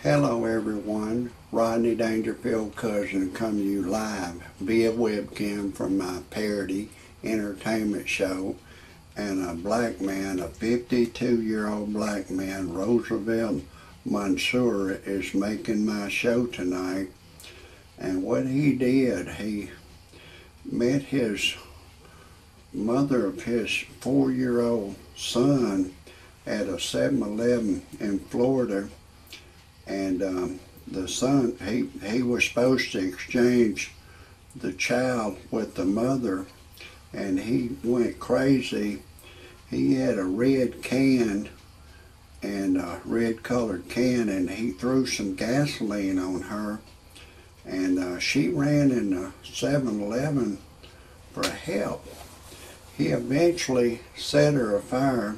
Hello everyone, Rodney Dangerfield cousin coming to you live via webcam from my parody entertainment show. And a black man, a 52-year-old black man, Roosevelt Mondesir, is making my show tonight. And what he did, he met his mother of his 4-year-old son at a 7-Eleven in Florida. And the son, he was supposed to exchange the child with the mother, and he went crazy. He had a red can, and a red colored can, and he threw some gasoline on her, and she ran in the 7-Eleven for help. He eventually set her afire.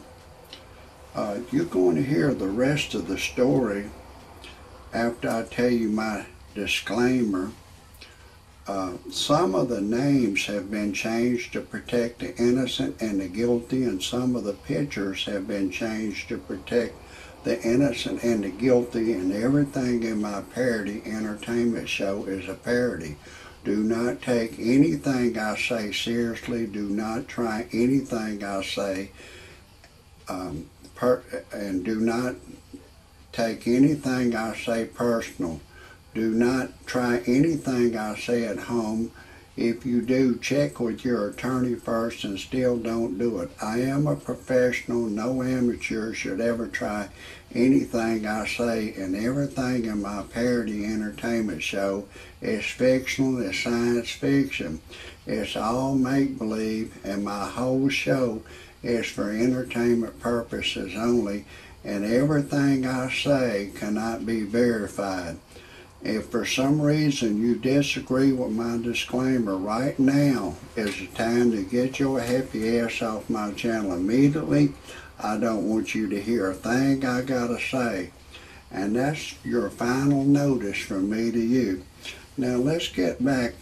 You're going to hear the rest of the story after I tell you my disclaimer. Some of the names have been changed to protect the innocent and the guilty, and some of the pictures have been changed to protect the innocent and the guilty, and everything in my parody entertainment show is a parody. Do not take anything I say seriously. Do not try anything I say, and do not take anything I say personal. Do not try anything I say at home. If you do, check with your attorney first, and still don't do it. I am a professional. No amateur should ever try anything I say, and everything in my parody entertainment show is fictional, it's science fiction. It's all make-believe, and my whole show is for entertainment purposes only, and everything I say cannot be verified. If for some reason you disagree with my disclaimer, right now is the time to get your happy ass off my channel immediately. I don't want you to hear a thing I gotta say. And that's your final notice from me to you. Now let's get back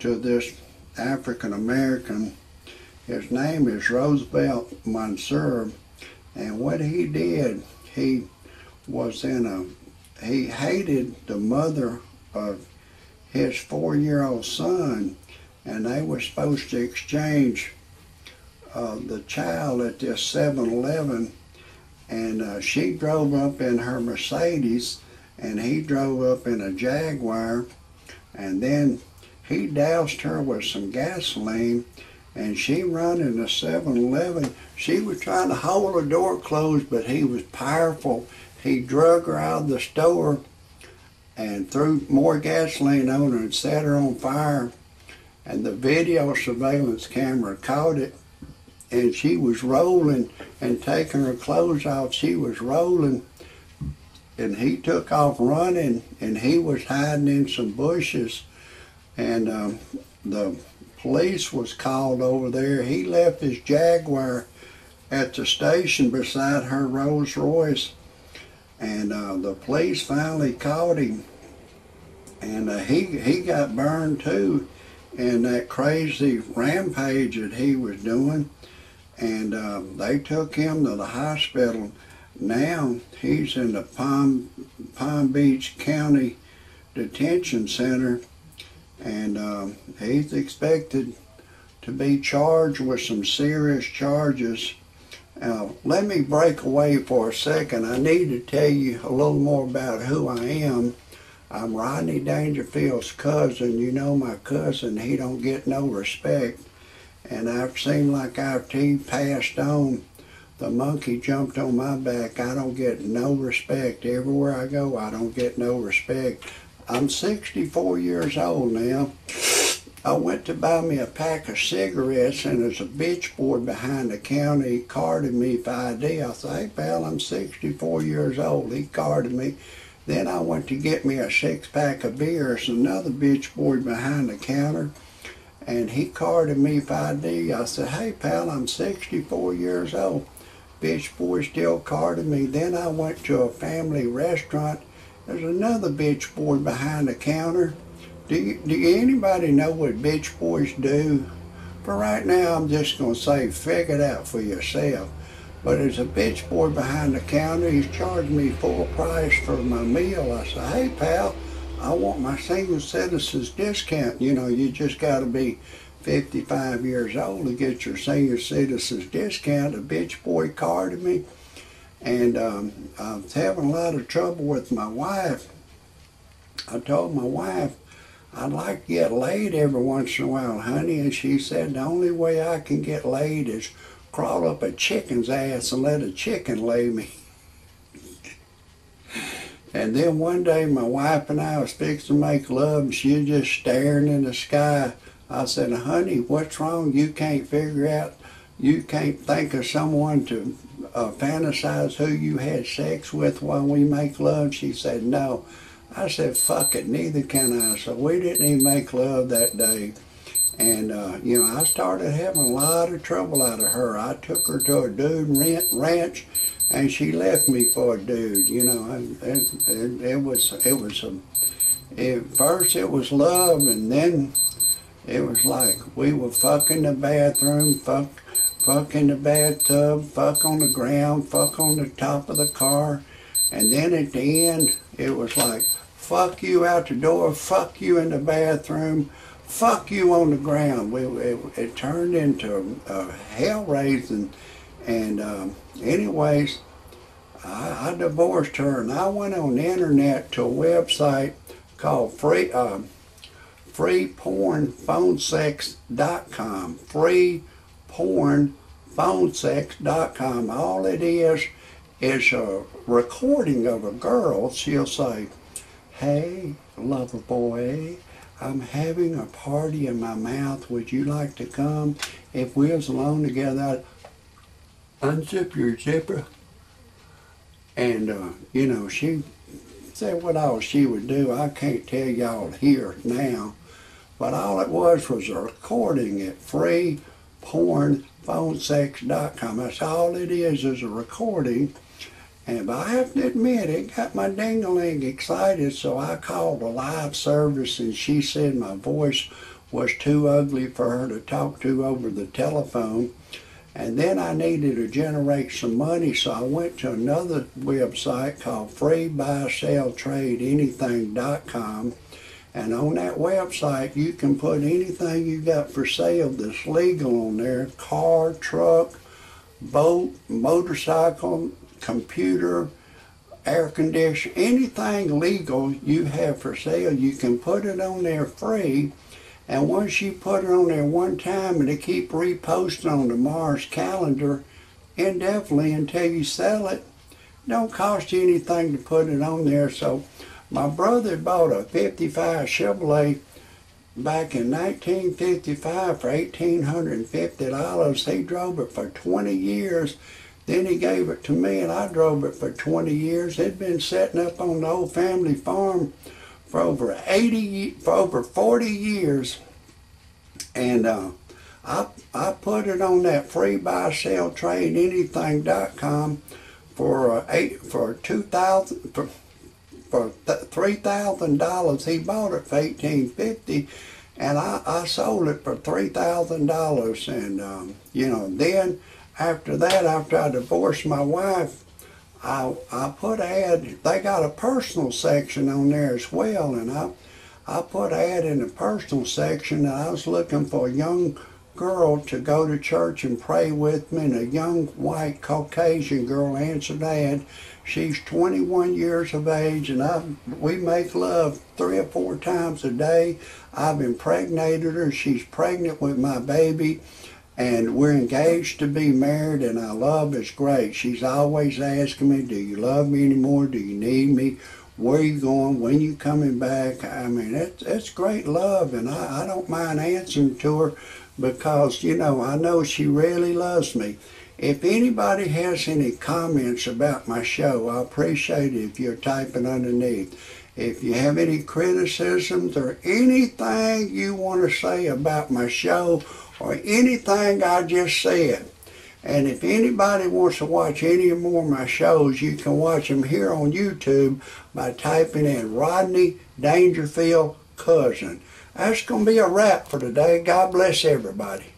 to this African American. His name is Roosevelt Mondesir. And what he did, he hated the mother of his 4-year-old son, and they were supposed to exchange the child at this 7-Eleven, and she drove up in her Mercedes, and he drove up in a Jaguar, and then he doused her with some gasoline, and she run in the 7-Eleven. She was trying to hold the door closed, but he was powerful. He drug her out of the store and threw more gasoline on her and set her on fire. And the video surveillance camera caught it, and she was rolling and taking her clothes off. She was rolling, and he took off running, and he was hiding in some bushes. And the police was called over there. He left his Jaguar at the station beside her Rolls Royce, and the police finally caught him, and he got burned too in that crazy rampage that he was doing, and they took him to the hospital. Now he's in the Palm Beach County Detention Center, and he's expected to be charged with some serious charges. Let me break away for a second. I need to tell you a little more about who I am. I'm Rodney Dangerfield's cousin. You know my cousin, he don't get no respect. And I've seemed like after he passed on, the monkey jumped on my back. I don't get no respect. Everywhere I go, I don't get no respect. I'm 64 years old now. I went to buy me a pack of cigarettes, and there's a bitch boy behind the counter. He carded me for ID. I said, hey pal, I'm 64 years old. He carded me. Then I went to get me a 6-pack of beers. Another bitch boy behind the counter, and he carded me for ID. I said, hey pal, I'm 64 years old. Bitch boy still carded me. Then I went to a family restaurant. There's another bitch boy behind the counter. Do anybody know what bitch boys do? For right now, I'm just going to say, figure it out for yourself. But there's a bitch boy behind the counter. He's charging me full price for my meal. I said, hey pal, I want my senior citizens discount. You know, you just got to be 55 years old to get your senior citizens discount. A bitch boy carded me, and I was having a lot of trouble with my wife. I told my wife, I'd like to get laid every once in a while, honey, and she said the only way I can get laid is crawl up a chicken's ass and let a chicken lay me. And then one day my wife and I was fixing to make love, and she was just staring in the sky. I said, honey, what's wrong? You can't figure out, you can't think of someone to fantasize who you had sex with while we make love? She said, no. I said, fuck it, neither can I. So we didn't even make love that day. And, you know, I started having a lot of trouble out of her. I took her to a dude ranch, and she left me for a dude. You know, first it was love, and then it was like we would fuck in the bathroom, fuck in the bathtub, fuck on the ground, fuck on the top of the car, and then at the end, it was like, fuck you out the door, fuck you in the bathroom, fuck you on the ground. It turned into hell raising. And anyways, I divorced her, and I went on the internet to a website called freepornphonesex.com. freepornphonesex.com. All it is a recording of a girl. She'll say, hey, lover boy, I'm having a party in my mouth. Would you like to come? If we was alone together, I'd unzip your zipper. And, you know, she said what all she would do. I can't tell y'all here now. But all it was a recording at freepornphonesex.com. That's all it is a recording. But I have to admit, it got my ding-a-ling excited, so I called a live service, and she said my voice was too ugly for her to talk to over the telephone. And then I needed to generate some money, so I went to another website called freebuyselltradeanything.com. And on that website, you can put anything you got for sale that's legal on there: car, truck, boat, motorcycle, computer, air conditioner, anything legal you have for sale, you can put it on there free. And once you put it on there one time, and they keep reposting on the Mars calendar indefinitely until you sell it, don't cost you anything to put it on there. So my brother bought a 55 Chevrolet back in 1955 for $1,850. He drove it for 20 years. Then he gave it to me, and I drove it for 20 years. It'd been sitting up on the old family farm for over 40 years. And I put it on that freebuyselltradeanything.com for $3,000. He bought it for $1,850, and I sold it for $3,000. And you know, then after that, after I divorced my wife, I put ad. They got a personal section on there as well, and I put ad in the personal section, and I was looking for a young girl to go to church and pray with me, and a young white Caucasian girl answered the ad. She's 21 years of age, and we make love 3 or 4 times a day. I've impregnated her. She's pregnant with my baby. And we're engaged to be married, and our love is great. She's always asking me, do you love me anymore? Do you need me? Where are you going? When are you coming back? I mean, it's great love, and I don't mind answering to her because, you know, I know she really loves me. If anybody has any comments about my show, I appreciate it if you're typing underneath. If you have any criticisms or anything you want to say about my show, or anything I just said. And if anybody wants to watch any more of my shows, you can watch them here on YouTube by typing in Rodney Dangerfield Cousin. That's going to be a wrap for today. God bless everybody.